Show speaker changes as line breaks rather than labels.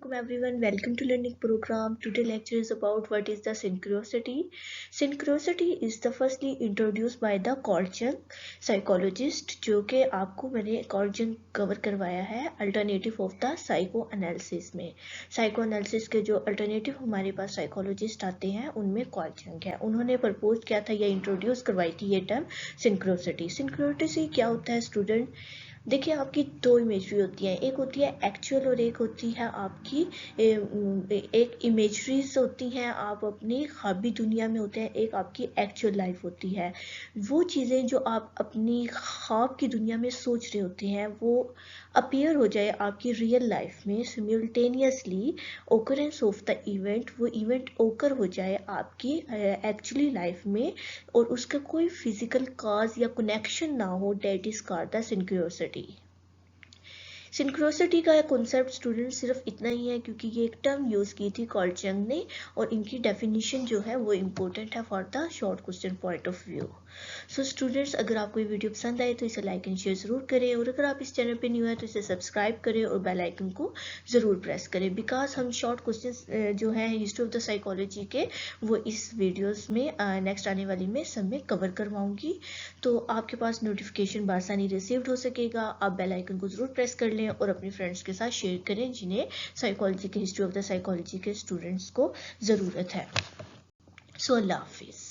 Assalamualaikum everyone. Welcome to learning program. Today lecture is about what is the synchronicity. Synchronicity is the firstly introduced by the Jung psychologist, जो कि आपको मैंने Jung cover करवाया है alternative of the psycho analysis में. Psycho analysis के जो alternative हमारे पास साइकोलॉजिस्ट आते हैं उनमें Jung है. उन्होंने प्रपोज किया था या इंट्रोड्यूस करवाई थी ये टर्म सिंक्रोसिटी. सिंक्रोसिटी क्या होता है स्टूडेंट? देखिए आपकी दो इमेजरी होती है, एक होती है एक्चुअल और एक होती है आपकी एक इमेजरीज होती हैं. आप अपनी ख्वाबी दुनिया में होते हैं, एक आपकी एक्चुअल लाइफ होती है. वो चीज़ें जो आप अपनी ख्वाब की दुनिया में सोच रहे होते हैं वो अपीयर हो जाए आपकी रियल लाइफ में सिम्यूल्टेनियसली. ओकरेंस ऑफ द इवेंट, वो इवेंट ओकर हो जाए आपकी एक्चुअली लाइफ में और उसका कोई फिजिकल कॉज या कनेक्शन ना हो. That is called the synchronicity. Synchronicity का कॉन्सेप्ट स्टूडेंट सिर्फ इतना ही है क्योंकि ये एक टर्म यूज़ की थी जंग ने और इनकी डेफिनेशन जो है वो इम्पोर्टेंट है for the short question point of view. So students, अगर आपको ये वीडियो पसंद आए तो इसे लाइक एंड शेयर ज़रूर करें और अगर आप इस चैनल पे न्यू है तो इसे सब्सक्राइब करें और बेल आइकन को ज़रूर प्रेस करें. बिकॉज हम शॉर्ट क्वेश्चन जो है हिस्ट्री ऑफ द साइकोलॉजी के वो इस वीडियोज़ में नेक्स्ट आने वाली में सब में कवर करवाऊँगी. तो आपके पास नोटिफिकेशन बआसानी रिसीव्ड हो सकेगा. आप बेल आइकन को ज़रूर प्रेस कर लें और अपने फ्रेंड्स के साथ शेयर करें जिन्हें साइकोलॉजी के हिस्ट्री ऑफ द साइकोलॉजी के स्टूडेंट्स को ज़रूरत है. सो अल्लाह हाफिज़.